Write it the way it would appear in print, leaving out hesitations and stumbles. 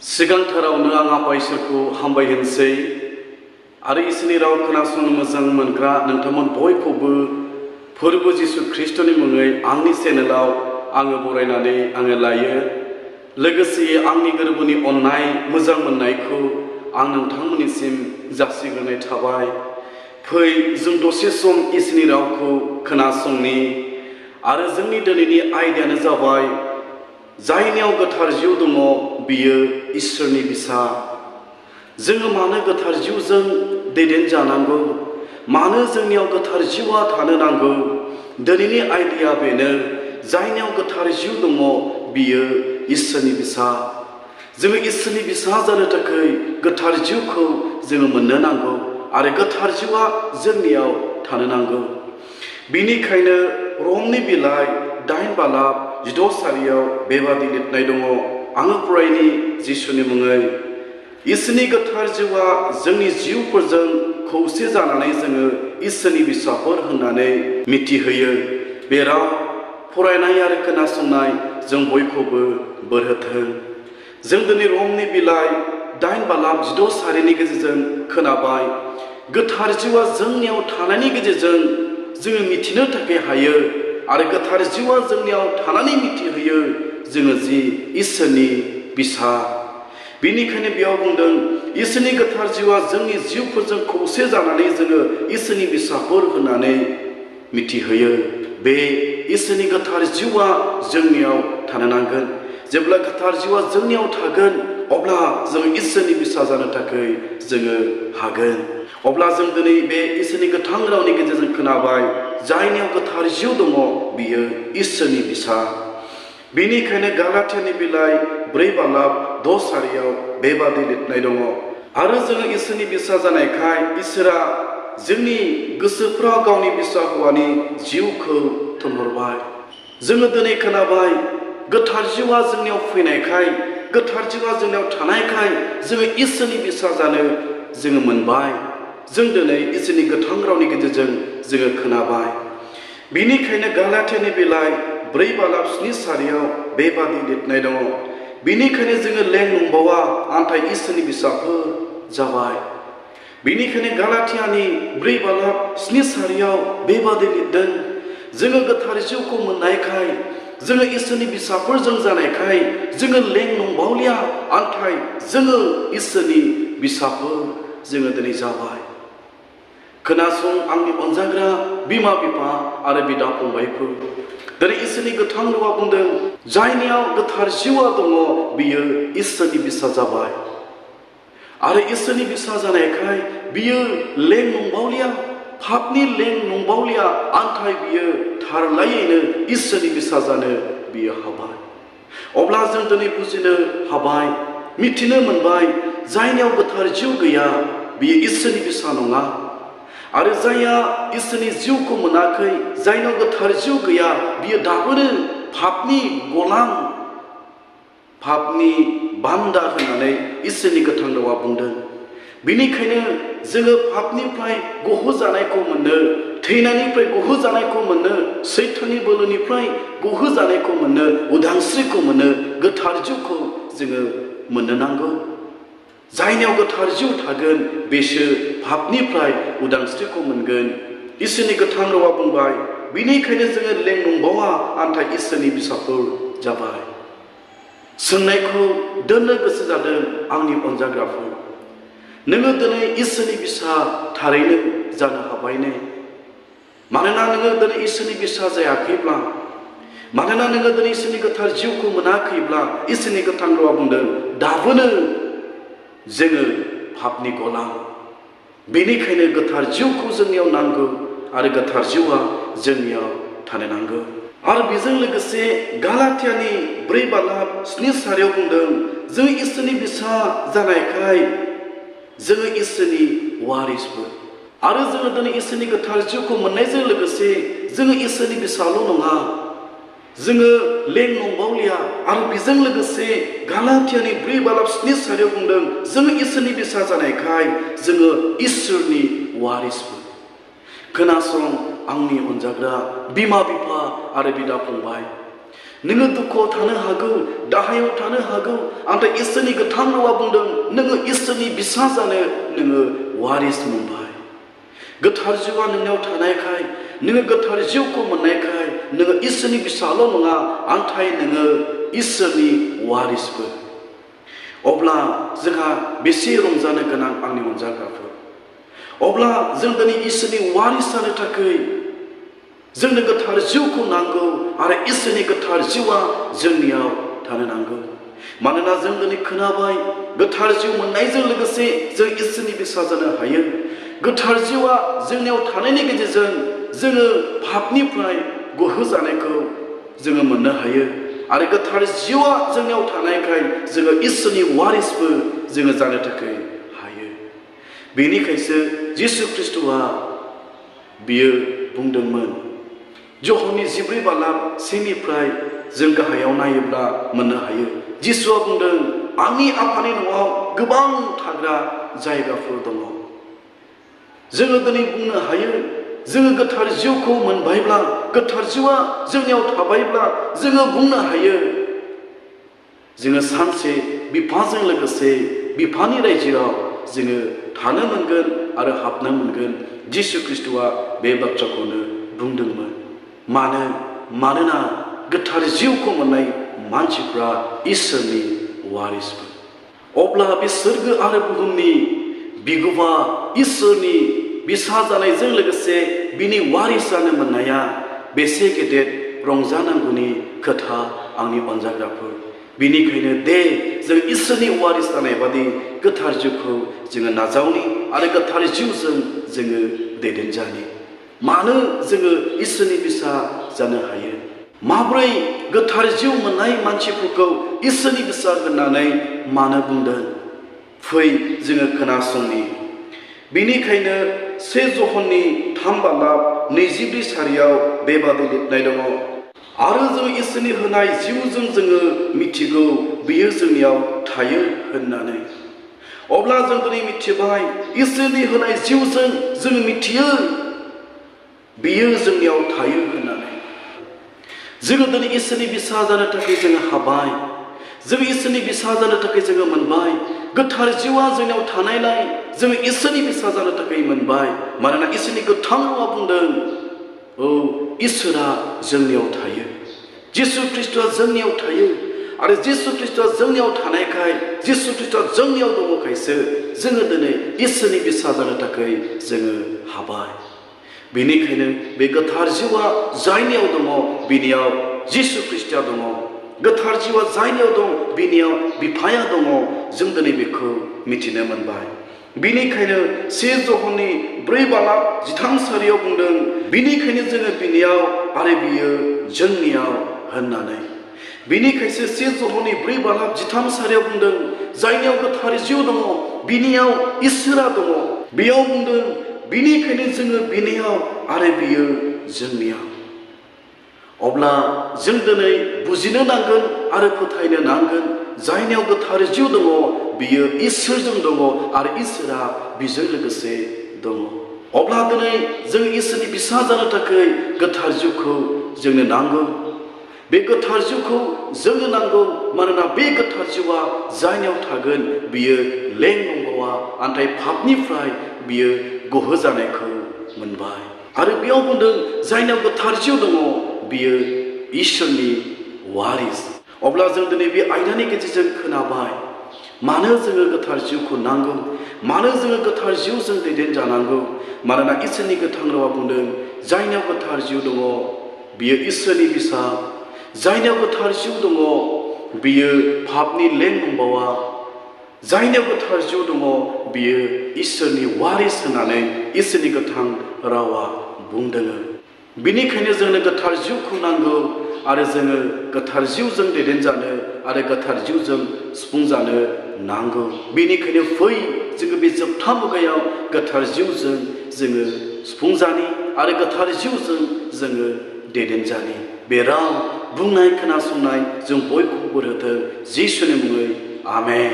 सिगांथारावनो आं आफा इसोरखौ हामबाय होनसै आरो इसोरनि राव खोनासंनो मोजां मोनग्रा नोंथांमोन बयखौबो फोरबो जिसु ख्रीष्टनि मुङै आंनि चेनेलाव आङो बरायनानै आङो लायो। लोगोसे आंनि गोरबोनि अननाय मोजां मोननायखौ आं नोंथांमोननिसिम जासिग्रोनाय थाबाय। फै जों दसे सम इसोरनि रावखौ खोनासंनि आरो जोंनि दिनैनि आयदायानो जाबाय जायनियाव गोथार जिउ दङ बियो इसोरनि बिसा। जोङो मानो गोथार जिउजों दैदेनजानांगौ, मानो जोंनियाव गोथार जिउआ थानो नांगौ? दिनैनि आयदाया बेनो, जायनियाव गोथार जिउ दङ बियो इसोरनि बिसा। जोङो इसोरनि बिसा जानो थाखाय गोथार जिउखौ जोङो मोननो नांगौ आरो गोथार जिउआ जोंनियाव थानो नांगौ। बिनिखायनो रमनि बिलाइ 8 बालाब 16 सारियाव बेबादि लिरनाय दङ। आङो फरायनि जिसुनि मुङै। इसोरनि गोथार जिउआ जोंनि जिउफोरजों खौसे जानानै जोङो इसोरनि बिसाफोर होननानै मिथिहोयो। बे राव फरायनाय आरो खोनासंनाय जों बयखौबो बोर होथों। जों दिनै रमनि बिलाइ 8 बालाब 16 सारिनि गेजेरजों खोनाबाय, गोथार जिउआ जोंनियाव थानायनि गेजेरजों जोङो मिथिनो थाखाय हायो आरो गोथार जिउआ जोंनियाव थानानै मिथिहोयो जोङो जि इसोरनि बिसा। बिनिखायनो बेयाव बुंदों इसोरनि गोथार जिउआ जोंनि जिउफोरजों खौसे जानानै जोङो इसोरनि बिसाफोर होननानै मिथिहोयो। बे इसोरनि गोथार जिउआ जोंनियाव थानो नांगोन। जेब्ला गोथार जिउआ जोंनियाव थागोन अब्ला जों इसोरनि बिसा जानो थाखाय जोङो हागोन। अब्ला जों दिनै बे इसोरनि गोथां रावनि गेजेरजों खोनाबाय, जायनियाव गोथार जिउ दङ बियो इसोरनि बिसा। बिनिखायनो गालातियानि बिलाइ 4 बालाब 6 सारियाव बेबादि लिरनाय दङ। आरो जोङो इसोरनि बिसा जानायखाय इसोरा जोंनि गोसोफ्राव गावनि बिसा हौवानि जिउखौ थुनहरबाय। जोङो दिनै खोनाबाय, गोथार जिउआ जोंनियाव फैनायखाय, गोथार जिउआ जोंनियाव थानायखाय जोङो इसोरनि बिसा जानो जोङो मोनबाय। जों दिनै इसोरनि गोथां रावनि गेजेरजों जोङो खोनाबाय। बिनिखायनो गालातियानि बिलाइ 4 बालाब 7 सारियाव बेबादि लिरनाय दङ। बिनिखायनो जोङो लें नंबावा नाथाय इसोरनि बिसाफोर जाबाय। बिनिखायनो गालातियानि 4 बालाब 7 सारियाव बेबादि लिरदों, जोङो गोथार जिउखौ मोननायखाय, जोङो इसोरनि बिसाफोरजों जानायखाय जोङो लें नंबावलिया नाथाय जोङो इसोरनि बिसाफोर जोङो दिनै जाबाय। खोनासं आंनि अनजाग्रा बिमा बिफा आरो बिदा फंबायफोर, दिनै इसोरनि गोथां रावा बुंदों जायनियाव गोथार जिउआ दङ बियो इसोरनि बिसा जाबाय। आरो इसोरनि बिसा जानायखाय बियो लें नंबावलिया, पापनि लें नंबावलिया नाथाय बियो थारलायैनो इसोरनि बिसा जानो बियो हाबाय। अब्ला जों दिनै बुजिनो हाबाय, मिथिनो मोनबाय, जायनियाव गोथार जिउ गैया बियो इसोरनि बिसा नङा। आरो जायहा इसोरनि जिउखौ मोनाखै, जायनाव गोथार जिउ गैया, बियो दाबोनो पापनि गलाम, पापनि बान्दा होननानै इसोरनि गोथां रावा बुंदों। बिनिखायनो जोङो पापनिफ्राय गहोजानायखौ मोननो, थैनायनिफ्राय गहोजानायखौ मोननो, सैताननि बोलोनिफ्राय गहोजानायखौ मोननो, उदांस्रिखौ मोननो, गोथार जिउखौ जोङो मोननो नांगौ। जायनियाव गोथार जिउ थागोन बेसो पापनिफ्राय उदांस्रिखौ मोनगोन। इसोरनि गोथां रावा बुंबाय, बिनिखायनो जोङो लें नंबावा नाथाय इसोरनि बिसाफोर जाबाय। सोंनायखौ दोननो गोसो जादों आंनि अनजाग्राफोर, नोङो दिनै इसोरनि बिसा थारैनो जानो हाबायने? मानोना नोङो दिनै इसोरनि बिसा जायाखैब्ला, मानोना नोङो दिनै इसोरनि गोथार जिउखौ मोनाखैब्ला, इसोरनि गोथां रावा बुंदों दाबोनो जोङो पापनि गलाम। बेनिखायनो गोथार जिउखौ जोंनियाव नांगौ आरो गोथार जिउआ जोंनियाव थानो नांगौ। आरो बेजों लोगोसे गालातियानि 4 बालाब 7 सारियाव बुंदों, जों इसोरनि बिसा जानायखाय जोङो इसोरनि वारिसबो। आरो जोङो दिनै इसोरनि गोथार जिउखौ मोननायजों लोगोसे जोङो इसोरनि बिसाल' नङा, जोङो लें नंबावलिया। आरो बेजों लोगोसे गालातियानि 4 बालाब 7 सारियाव बुंदों, जोङो इसोरनि बिसा जानायखाय जोङो इसोरनि वारिसबो। खोनासं आंनि अनजाग्रा बिमा बिफा आरो बिदा फंबाय, नोङो दुखुआव थानो हागौ, दाहायाव थानो हागौ, नाथाय इसोरनि गोथां रावा बुंदों नोङो इसोरनि बिसा जानो नोङो वारिस मोनबाय। गोथार जिउआ नोंनाव थानायखाय, नोङो गोथार जिउखौ मोननायखाय नोङो इसोरनि बिसाल' नङा, नाथाय नोङो इसोरनि वारिसबो। अब्ला जोंहा बेसे रंजानो गोनां आंनि अनजाग्राफोर। अब्ला जों दिनै इसोरनि वारिस जानो थाखाय जोंनो गोथार जिउखौ नांगौ आरो इसोरनि गोथार जिउआ जोंनियाव थानो नांगौ। मानोना जों दिनै खोनाबाय गोथार जिउ मोननायजों लोगोसे जों इसोरनि बिसा जानो हायो। गोथार जिउआ जोंनियाव थानायनि गेजेरजों जोङो पापनिफ्राय गहोजानायखौ जोङो मोननो हायो आरो गोथार जिउआ जोंनियाव थानायखाय जोङो इसोरनि वारिसबो जोङो जानो थाखाय हायो। बेनिखायसो जिसु ख्रिस्ट'आ बियो बुंदोंमोन, जहननि 14:1 जों गाहायाव नायोब्ला मोननो हायो। जिसुआ बुंदों, आंनि आफानि न'आव गोबां थाग्रा जायगाफोर दङ। जोङो दिनै बुंनो हायो, जोङो गोथार जिउखौ मोनबायब्ला, गोथार जिउआ जोंनियाव थाबायब्ला जोङो बुंनो हायो, जोङो सानसे बिफाजों लोगोसे बिफानि रायजोआव जोङो थानो मोनगोन आरो हाबनो मोनगोन। जिसु ख्रिस्ट'आ बे बाथ्राखौनो बुंदोंमोन। मानोना गोथार जिउखौ मोननाय मानसिफ्रा इसोरनि वारिसबो। अब्ला बे सोरगो आरो बुहुमनि बिगुमा इसोरनि बिसा जानायजों लोगोसे बिनि वारिस जानो मोननाया बेसे गेदेर रंजानांगौनि खोथा आंनि अनजाग्राफोर। बेनिखायनो जों इसोरनि वारिस जानाय बादि गोथार जिउखौ जोङो नाजावनि आरो गोथार जिउजों जोङो दैदेनजानि। मानो जोङो इसोरनि बिसा जानो हायो? माब्रै गोथार जिउ मोननाय मानसिफोरखौ इसोरनि बिसा होननानै मानो बुंदों? फै जोङो खोनासंनि। बेनिखायनो 1 जहननि 3:22 बेबादि लिरनाय दङ, आरो जों इसोरनि होनाय जिउजों जोङो मिथिगौ बियो जोंनियाव थायो होननानै। अब्ला जों दिनै मिथिबाय, इसोरनि होनाय जिउजों जों मिथियो बियो जोंनियाव थायो होननानै। जोङो दिनै इसोरनि बिसा जानो थाखाय जोङो हाबाय, जों इसोरनि बिसा जानो थाखाय जोङो मोनबाय। गोथार जिउआ जोंनियाव थानायलाय जोङो इसोरनि बिसा जानो थाखाय मोनबाय। मानोना इसोरनि गोथां रावा बुंदों, इसोरा जोंनियाव थायो, जिसु ख्रिस्ट'आ जोंनियाव थायो आरो जिसु ख्रिस्ट'आ जोंनियाव थानायखाय, जिसु ख्रिस्ट'आ जोंनियाव दङखायसो जोङो दिनै इसोरनि बिसा जानो थाखाय जोङो हाबाय। बेनिखायनो बे गोथार जिउआ जायनियाव दङ बिनियाव जिसु ख्रिस्ट'आ दङ। गोथार जिउआ जायनियाव दं बिनियाव बिफाया दङ। जों दिनै बेखौ मिथिनो मोनबाय। बेनिखायनो 1 जहननि 4:13 बुंदों, बिनिखायनो जोङो बिनियाव आरो बियो जोंनियाव होननानै। बिनिखायसो 1 जहननि 4:13 बुंदों, जायनियाव गोथार जिउ दङ बिनियाव इसोरा दङ। बेयाव बुंदों, बिनिखायनो जोङो बिनियाव आरो बियो जोंनियाव। अब्ला जों दिनै बुजिनो नांगोन आरो फोथायनो नांगोन, जायनियाव गोथार जिउ दङ बियो इसोरजों दङ आरो इसोरा बिजों लोगोसे दङ। अब्ला दिनै जों इसोरनि बिसा जानो थाखाय गोथार जिउखौ जोंनो नांगौ। बे गोथार जिउखौ जोंनो नांगौ, मानोना बे गोथार जिउआ जायनियाव थागोन बियो लें नंबावा, नाथाय पापनिफ्राय बियो गहोजानायखौ मोनबाय। आरो बेयाव बुंदों, जायनियाव गोथार जिउ दङ बियो इसोरनि वारिस। अब्ला जों दिनै बे आयदानि गेजेरजों खोनाबाय, मानो जोङो गोथार जिउखौ नांगौ, मानो जोङो गोथार जिउजों दैदेनजानांगौ। मानोना इसोरनि गोथां रावा बुंदों, जायनियाव गोथार जिउ दङ बियो इसोरनि बिसा, जायनियाव गोथार जिउ दङ बियो पापनि लें नंबावा, जायनियाव गोथार जिउ दङ बियो इसोरनि वारिस होननानै इसोरनि गोथां रावा बुंदों। बेनिखायनो जोंनो गोथार जिउखौ नांगौ आरो जोङो गोथार जिउजों दैदेनजानो आरो गोथार जिउजों सुफुंजानो नांगौ। बेनिखायनो फै जोङो बे जोबथा मुगायाव गोथार जिउजों जोङो सुफुंजानि आरो गोथार जिउजों जोङो दैदेनजानि। बे राव बुंनाय खोनासंनाय जों बयखौबो होथों, जिसुनि मुङै आमेन।